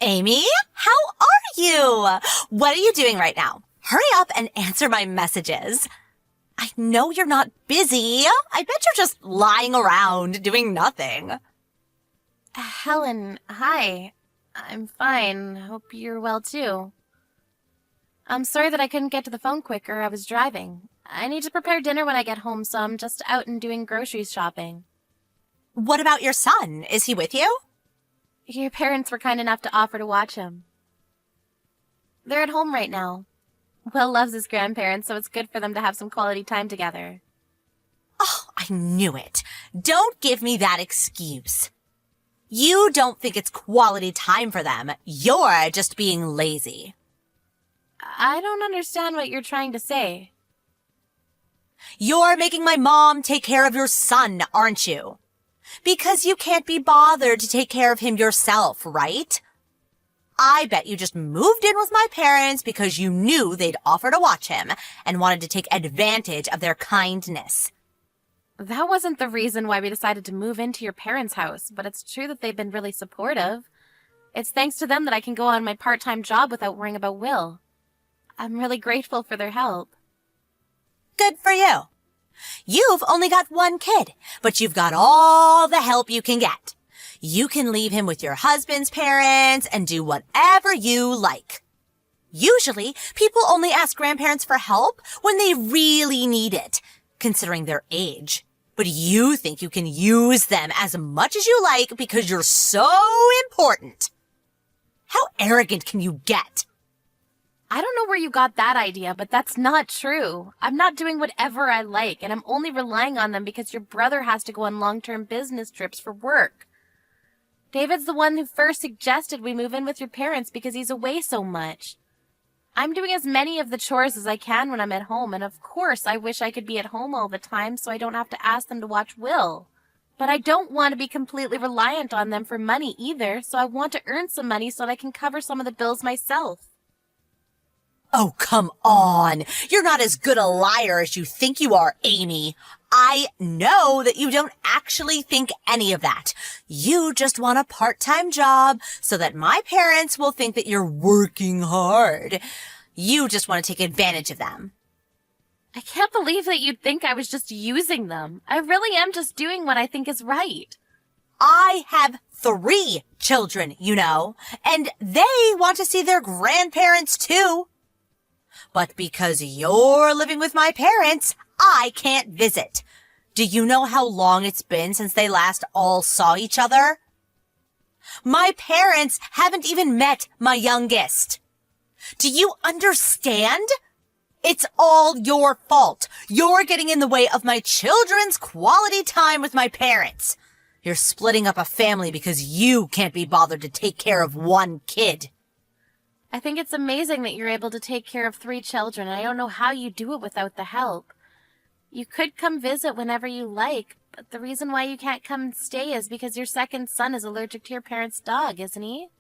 Amy, how are you? What are you doing right now? Hurry up and answer my messages. I know you're not busy. I bet you're just lying around doing nothing. Helen, hi. I'm fine. Hope you're well too. I'm sorry that I couldn't get to the phone quicker. I was driving. I need to prepare dinner when I get home, so I'm just out and doing grocery shopping. What about your son? Is he with you? Your parents were kind enough to offer to watch him. They're at home right now. Will loves his grandparents, so it's good for them to have some quality time together. Oh, I knew it. Don't give me that excuse. You don't think it's quality time for them. You're just being lazy. I don't understand what you're trying to say. You're making my mom take care of your son, aren't you? Because you can't be bothered to take care of him yourself, right? I bet you just moved in with my parents because you knew they'd offer to watch him and wanted to take advantage of their kindness. That wasn't the reason why we decided to move into your parents' house, but it's true that they've been really supportive. It's thanks to them that I can go on my part-time job without worrying about Will. I'm really grateful for their help. Good for you. You've only got one kid, but you've got all the help you can get. You can leave him with your husband's parents and do whatever you like. Usually, people only ask grandparents for help when they really need it, considering their age. But you think you can use them as much as you like because you're so important. How arrogant can you get? I don't know where you got that idea, but that's not true. I'm not doing whatever I like, and I'm only relying on them because your brother has to go on long-term business trips for work. David's the one who first suggested we move in with your parents because he's away so much. I'm doing as many of the chores as I can when I'm at home, and of course I wish I could be at home all the time so I don't have to ask them to watch Will. But I don't want to be completely reliant on them for money either, so I want to earn some money so that I can cover some of the bills myself. Oh, come on. You're not as good a liar as you think you are, Amy. I know that you don't actually think any of that. You just want a part-time job so that my parents will think that you're working hard. You just want to take advantage of them. I can't believe that you'd think I was just using them. I really am just doing what I think is right. I have 3 children, you know, and they want to see their grandparents too. But because you're living with my parents, I can't visit. Do you know how long it's been since they last all saw each other? My parents haven't even met my youngest. Do you understand? It's all your fault. You're getting in the way of my children's quality time with my parents. You're splitting up a family because you can't be bothered to take care of one kid. I think it's amazing that you're able to take care of 3 children, and I don't know how you do it without the help. You could come visit whenever you like, but the reason why you can't come and stay is because your second son is allergic to your parents' dog, isn't he?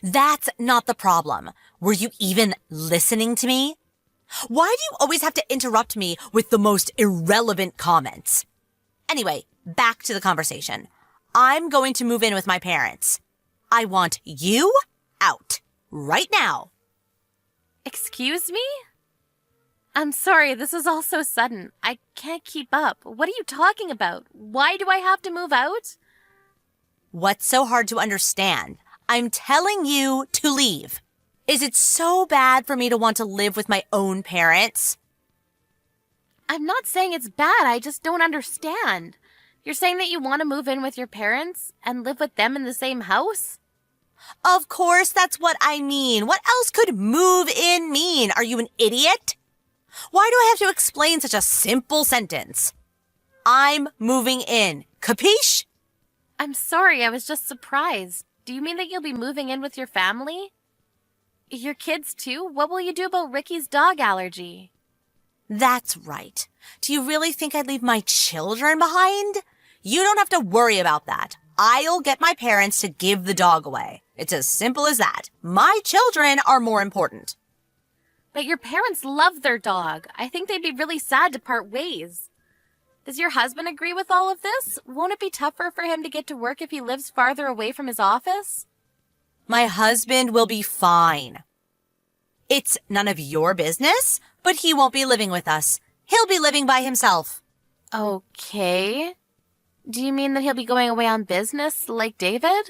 That's not the problem. Were you even listening to me? Why do you always have to interrupt me with the most irrelevant comments? Anyway, back to the conversation. I'm going to move in with my parents. I want you out. Right now. Excuse me? I'm sorry, this is all so sudden. I can't keep up. What are you talking about? Why do I have to move out? What's so hard to understand? I'm telling you to leave. Is it so bad for me to want to live with my own parents? I'm not saying it's bad, I just don't understand. You're saying that you want to move in with your parents and live with them in the same house? Of course, that's what I mean. What else could move in mean? Are you an idiot? Why do I have to explain such a simple sentence? I'm moving in. Capiche? I'm sorry, I was just surprised. Do you mean that you'll be moving in with your family? Your kids too? What will you do about Ricky's dog allergy? That's right. Do you really think I'd leave my children behind? You don't have to worry about that. I'll get my parents to give the dog away. It's as simple as that. My children are more important. But your parents love their dog. I think they'd be really sad to part ways. Does your husband agree with all of this? Won't it be tougher for him to get to work if he lives farther away from his office? My husband will be fine. It's none of your business, but he won't be living with us. He'll be living by himself. Okay. Do you mean that he'll be going away on business like David?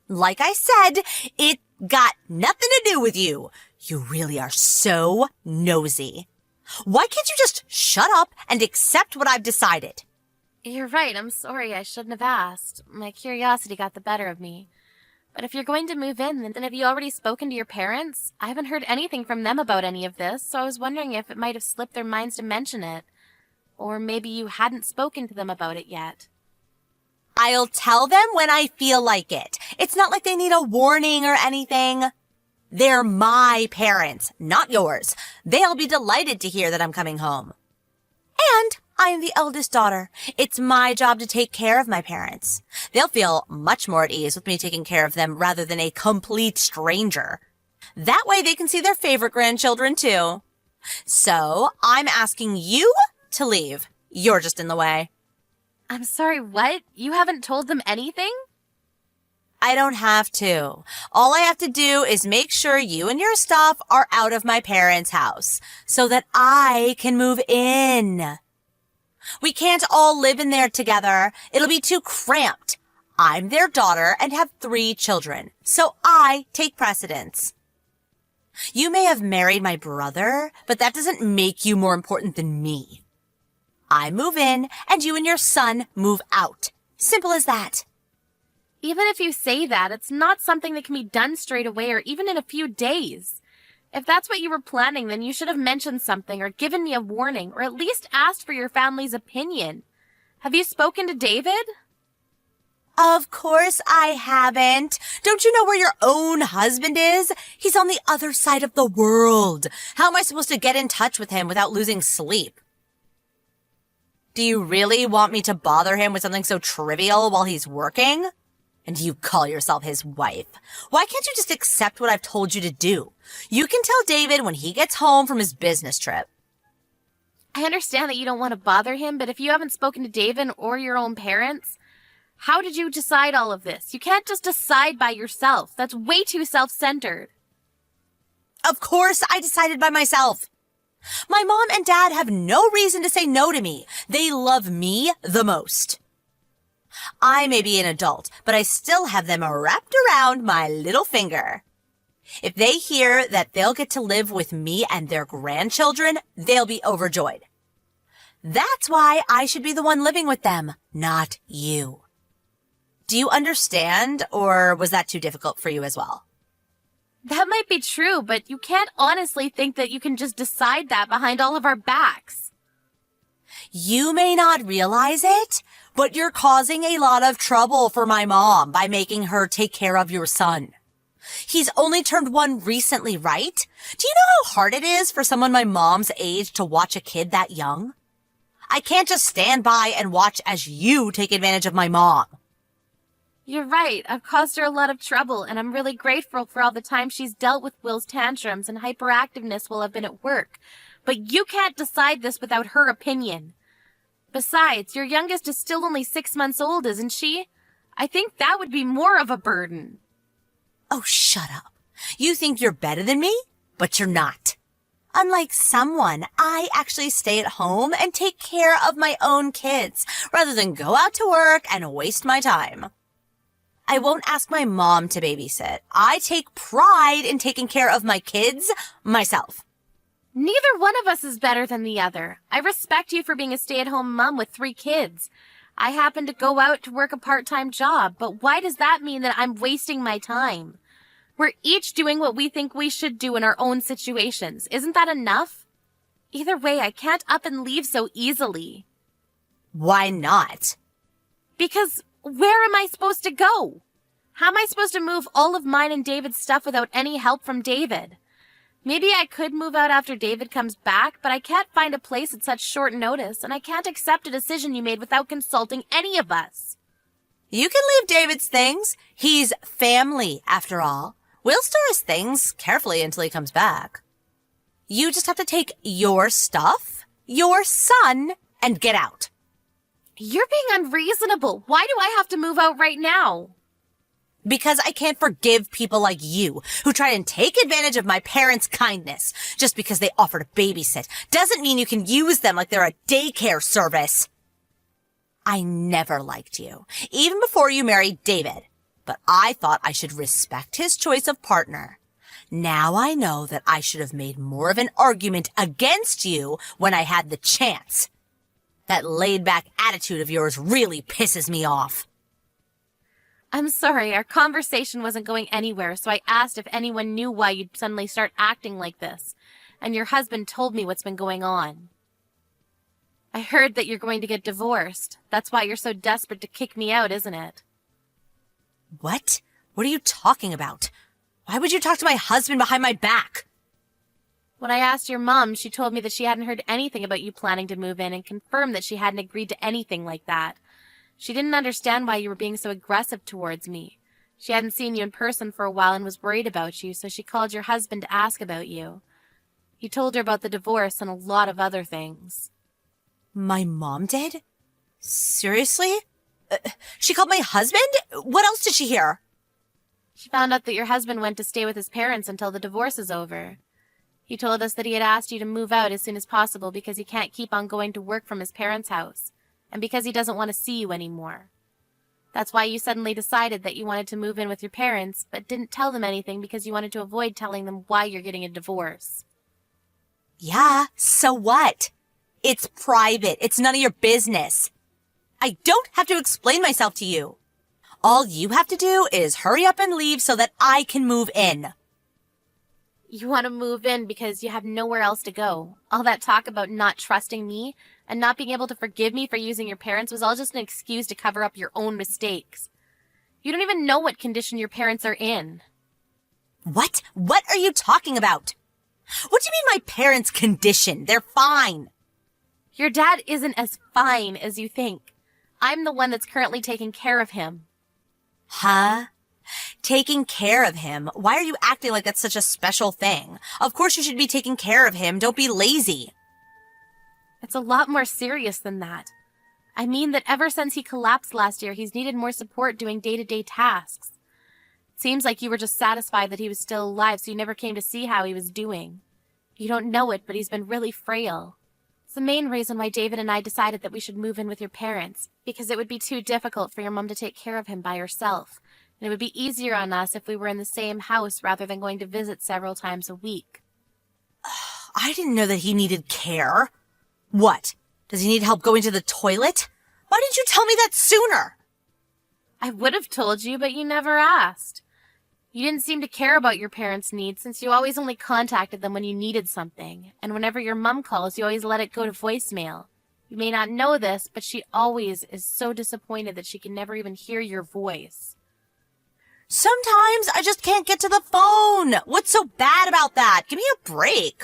Like I said, it got nothing to do with you. You really are so nosy. Why can't you just shut up and accept what I've decided? You're right. I'm sorry. I shouldn't have asked. My curiosity got the better of me. But if you're going to move in, then have you already spoken to your parents? I haven't heard anything from them about any of this, so I was wondering if it might have slipped their minds to mention it. Or maybe you hadn't spoken to them about it yet. I'll tell them when I feel like it. It's not like they need a warning or anything. They're my parents, not yours. They'll be delighted to hear that I'm coming home. And I am the eldest daughter. It's my job to take care of my parents. They'll feel much more at ease with me taking care of them rather than a complete stranger. That way they can see their favorite grandchildren too. So I'm asking you to leave. You're just in the way. I'm sorry, what? You haven't told them anything? I don't have to. All I have to do is make sure you and your stuff are out of my parents' house so that I can move in. We can't all live in there together. It'll be too cramped. I'm their daughter and have 3 children, so I take precedence. You may have married my brother, but that doesn't make you more important than me. I move in, and you and your son move out. Simple as that. Even if you say that, it's not something that can be done straight away or even in a few days. If that's what you were planning, then you should have mentioned something or given me a warning or at least asked for your family's opinion. Have you spoken to David? Of course I haven't. Don't you know where your own husband is? He's on the other side of the world. How am I supposed to get in touch with him without losing sleep? Do you really want me to bother him with something so trivial while he's working? And you call yourself his wife. Why can't you just accept what I've told you to do? You can tell David when he gets home from his business trip. I understand that you don't want to bother him, but if you haven't spoken to David or your own parents, how did you decide all of this? You can't just decide by yourself. That's way too self-centered. Of course I decided by myself. My mom and dad have no reason to say no to me. They love me the most. I may be an adult, but I still have them wrapped around my little finger. If they hear that they'll get to live with me and their grandchildren, they'll be overjoyed. That's why I should be the one living with them, not you. Do you understand, or was that too difficult for you as well? That might be true, but you can't honestly think that you can just decide that behind all of our backs. You may not realize it, but you're causing a lot of trouble for my mom by making her take care of your son. He's only turned 1 recently, right? Do you know how hard it is for someone my mom's age to watch a kid that young? I can't just stand by and watch as you take advantage of my mom. You're right. I've caused her a lot of trouble, and I'm really grateful for all the time she's dealt with Will's tantrums and hyperactiveness while I've been at work. But you can't decide this without her opinion. Besides, your youngest is still only 6 months old, isn't she? I think that would be more of a burden. Oh, shut up. You think you're better than me, but you're not. Unlike someone, I actually stay at home and take care of my own kids rather than go out to work and waste my time. I won't ask my mom to babysit. I take pride in taking care of my kids myself. Neither one of us is better than the other. I respect you for being a stay-at-home mom with 3 kids. I happen to go out to work a part-time job, but why does that mean that I'm wasting my time? We're each doing what we think we should do in our own situations. Isn't that enough? Either way, I can't up and leave so easily. Why not? Because where am I supposed to go? How am I supposed to move all of mine and David's stuff without any help from David? Maybe I could move out after David comes back, but I can't find a place at such short notice, and I can't accept a decision you made without consulting any of us. You can leave David's things. He's family, after all. We'll store his things carefully until he comes back. You just have to take your stuff, your son, and get out. You're being unreasonable. Why do I have to move out right now? Because I can't forgive people like you who try and take advantage of my parents' kindness. Just because they offer to babysit doesn't mean you can use them like they're a daycare service. I never liked you, even before you married David, but I thought I should respect his choice of partner. Now I know that I should have made more of an argument against you when I had the chance. That laid-back attitude of yours really pisses me off. I'm sorry, our conversation wasn't going anywhere, so I asked if anyone knew why you'd suddenly start acting like this, and your husband told me what's been going on. I heard that you're going to get divorced. That's why you're so desperate to kick me out, isn't it? What? What are you talking about? Why would you talk to my husband behind my back? When I asked your mom, she told me that she hadn't heard anything about you planning to move in and confirmed that she hadn't agreed to anything like that. She didn't understand why you were being so aggressive towards me. She hadn't seen you in person for a while and was worried about you, so she called your husband to ask about you. He told her about the divorce and a lot of other things. My mom did? Seriously? She called my husband? What else did she hear? She found out that your husband went to stay with his parents until the divorce is over. He told us that he had asked you to move out as soon as possible because he can't keep on going to work from his parents' house, and because he doesn't want to see you anymore. That's why you suddenly decided that you wanted to move in with your parents, but didn't tell them anything because you wanted to avoid telling them why you're getting a divorce. Yeah, so what? It's private. It's none of your business. I don't have to explain myself to you. All you have to do is hurry up and leave so that I can move in. You want to move in because you have nowhere else to go. All that talk about not trusting me and not being able to forgive me for using your parents was all just an excuse to cover up your own mistakes. You don't even know what condition your parents are in. What? What are you talking about? What do you mean my parents' condition? They're fine. Your dad isn't as fine as you think. I'm the one that's currently taking care of him. Huh? Taking care of him? Why are you acting like that's such a special thing? Of course you should be taking care of him. Don't be lazy. It's a lot more serious than that. I mean that ever since he collapsed last year, he's needed more support doing day-to-day tasks. It seems like you were just satisfied that he was still alive, so you never came to see how he was doing. You don't know it, but he's been really frail. It's the main reason why David and I decided that we should move in with your parents, because it would be too difficult for your mom to take care of him by herself, and it would be easier on us if we were in the same house rather than going to visit several times a week. I didn't know that he needed care. What? Does he need help going to the toilet? Why didn't you tell me that sooner? I would have told you, but you never asked. You didn't seem to care about your parents' needs since you always only contacted them when you needed something, and whenever your mom calls, you always let it go to voicemail. You may not know this, but she always is so disappointed that she can never even hear your voice. Sometimes I just can't get to the phone. What's so bad about that? Give me a break.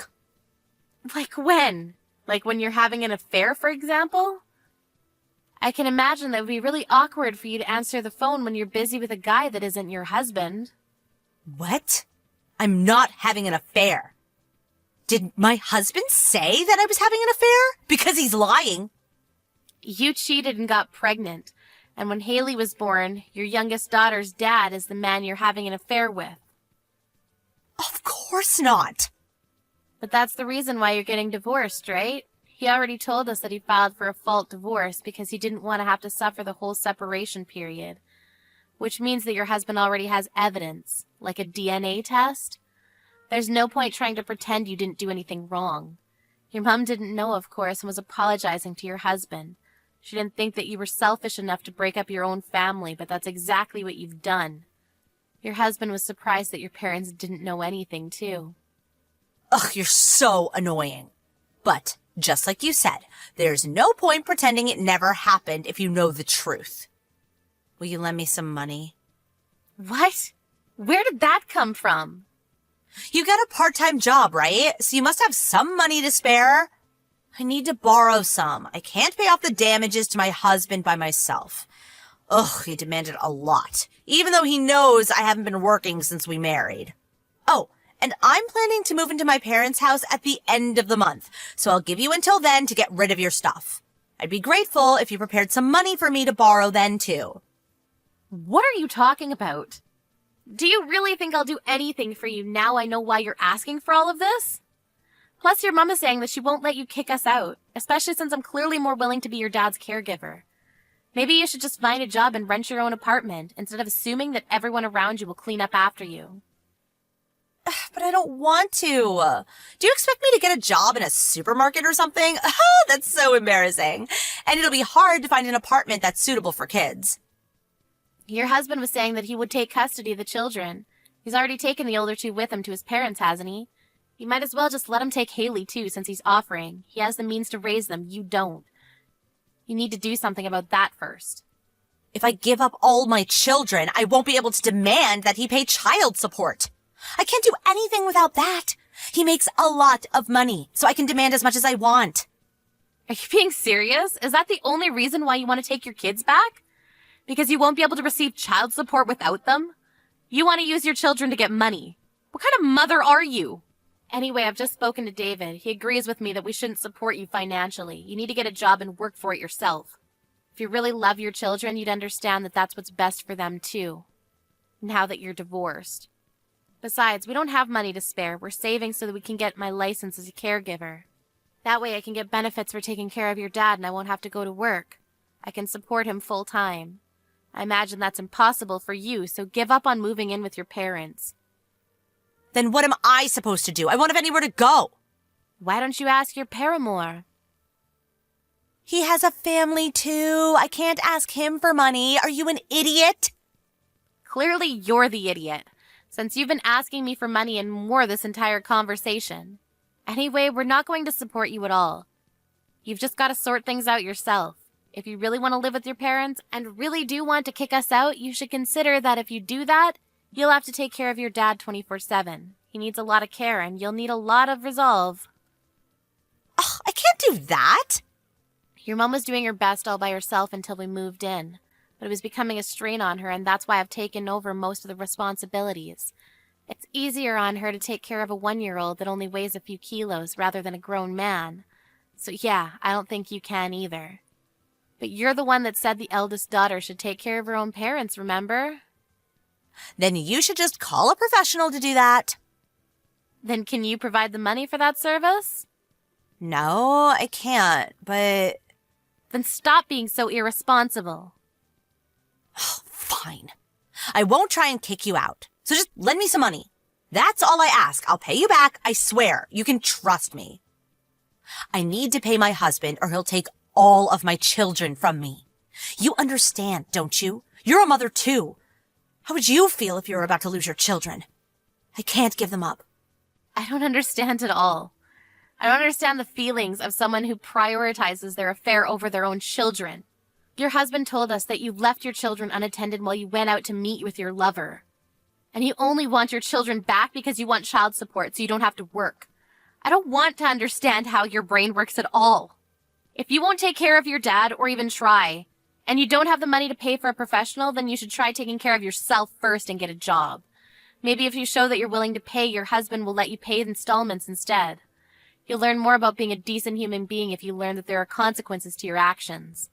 Like when? Like when you're having an affair, for example? I can imagine that would be really awkward for you to answer the phone when you're busy with a guy that isn't your husband. What? I'm not having an affair. Did my husband say that I was having an affair? Because he's lying. You cheated and got pregnant, and when Haley was born, your youngest daughter's dad is the man you're having an affair with. Of course not. But that's the reason why you're getting divorced, right? He already told us that he filed for a fault divorce because he didn't want to have to suffer the whole separation period. Which means that your husband already has evidence, like a DNA test. There's no point trying to pretend you didn't do anything wrong. Your mom didn't know, of course, and was apologizing to your husband. She didn't think that you were selfish enough to break up your own family, but that's exactly what you've done. Your husband was surprised that your parents didn't know anything, too. Ugh, you're so annoying. But, just like you said, there's no point pretending it never happened if you know the truth. Will you lend me some money? What? Where did that come from? You got a part-time job, right? So you must have some money to spare. I need to borrow some. I can't pay off the damages to my husband by myself. Ugh, he demanded a lot, even though he knows I haven't been working since we married. Oh, and I'm planning to move into my parents' house at the end of the month, so I'll give you until then to get rid of your stuff. I'd be grateful if you prepared some money for me to borrow then, too. What are you talking about? Do you really think I'll do anything for you now I know why you're asking for all of this? Plus, your mom is saying that she won't let you kick us out, especially since I'm clearly more willing to be your dad's caregiver. Maybe you should just find a job and rent your own apartment, instead of assuming that everyone around you will clean up after you. But I don't want to. Do you expect me to get a job in a supermarket or something? That's so embarrassing. And it'll be hard to find an apartment that's suitable for kids. Your husband was saying that he would take custody of the children. He's already taken the older two with him to his parents, hasn't he? You might as well just let him take Haley, too, since he's offering. He has the means to raise them. You don't. You need to do something about that first. If I give up all my children, I won't be able to demand that he pay child support. I can't do anything without that. He makes a lot of money, so I can demand as much as I want. Are you being serious? Is that the only reason why you want to take your kids back? Because you won't be able to receive child support without them? You want to use your children to get money. What kind of mother are you? Anyway, I've just spoken to David. He agrees with me that we shouldn't support you financially. You need to get a job and work for it yourself. If you really love your children, you'd understand that that's what's best for them, too. Now that you're divorced. Besides, we don't have money to spare. We're saving so that we can get my license as a caregiver. That way I can get benefits for taking care of your dad and I won't have to go to work. I can support him full time. I imagine that's impossible for you, so give up on moving in with your parents. Then what am I supposed to do? I won't have anywhere to go. Why don't you ask your paramour? He has a family too. I can't ask him for money. Are you an idiot? Clearly you're the idiot, since you've been asking me for money and more this entire conversation. Anyway, we're not going to support you at all. You've just got to sort things out yourself. If you really want to live with your parents and really do want to kick us out, you should consider that if you do that, you'll have to take care of your dad 24/7. He needs a lot of care and you'll need a lot of resolve. Ugh, I can't do that. Your mom was doing her best all by herself until we moved in, but it was becoming a strain on her, and that's why I've taken over most of the responsibilities. It's easier on her to take care of a 1-year-old that only weighs a few kilos rather than a grown man. So yeah, I don't think you can either. But you're the one that said the eldest daughter should take care of her own parents, remember? Then you should just call a professional to do that. Then can you provide the money for that service? No, I can't, but... Then stop being so irresponsible. Fine. I won't try and kick you out. So just lend me some money. That's all I ask. I'll pay you back, I swear. You can trust me. I need to pay my husband or he'll take all of my children from me. You understand, don't you? You're a mother too. How would you feel if you were about to lose your children? I can't give them up. I don't understand at all. I don't understand the feelings of someone who prioritizes their affair over their own children. Your husband told us that you left your children unattended while you went out to meet with your lover. And you only want your children back because you want child support so you don't have to work. I don't want to understand how your brain works at all. If you won't take care of your dad or even try, and you don't have the money to pay for a professional, then you should try taking care of yourself first and get a job. Maybe if you show that you're willing to pay, your husband will let you pay installments instead. You'll learn more about being a decent human being if you learn that there are consequences to your actions.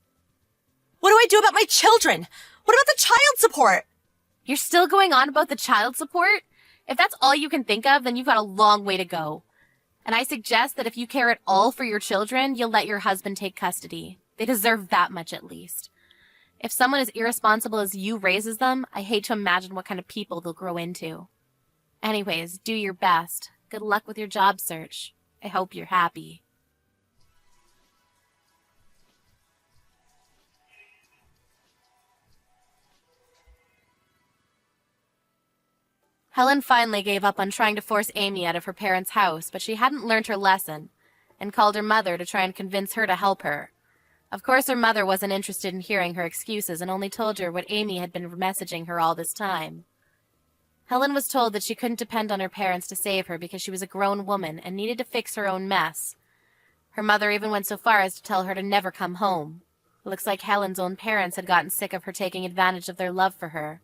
What do I do about my children? What about the child support? You're still going on about the child support? If that's all you can think of, then you've got a long way to go. And I suggest that if you care at all for your children, you'll let your husband take custody. They deserve that much at least. If someone as irresponsible as you raises them, I hate to imagine what kind of people they'll grow into. Anyways, do your best. Good luck with your job search. I hope you're happy. Helen finally gave up on trying to force Amy out of her parents' house, but she hadn't learned her lesson, and called her mother to try and convince her to help her. Of course, her mother wasn't interested in hearing her excuses and only told her what Amy had been messaging her all this time. Helen was told that she couldn't depend on her parents to save her because she was a grown woman and needed to fix her own mess. Her mother even went so far as to tell her to never come home. It looks like Helen's own parents had gotten sick of her taking advantage of their love for her,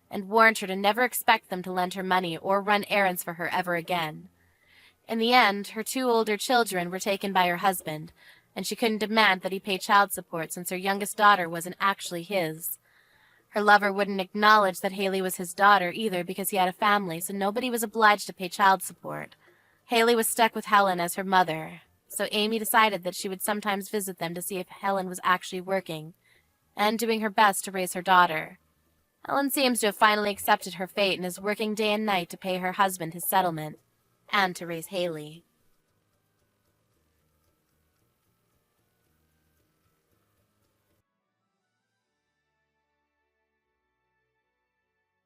and warned her to never expect them to lend her money or run errands for her ever again. In the end, her 2 older children were taken by her husband, and she couldn't demand that he pay child support since her youngest daughter wasn't actually his. Her lover wouldn't acknowledge that Haley was his daughter either because he had a family, so nobody was obliged to pay child support. Haley was stuck with Helen as her mother, so Amy decided that she would sometimes visit them to see if Helen was actually working and doing her best to raise her daughter. Helen seems to have finally accepted her fate and is working day and night to pay her husband his settlement and to raise Haley.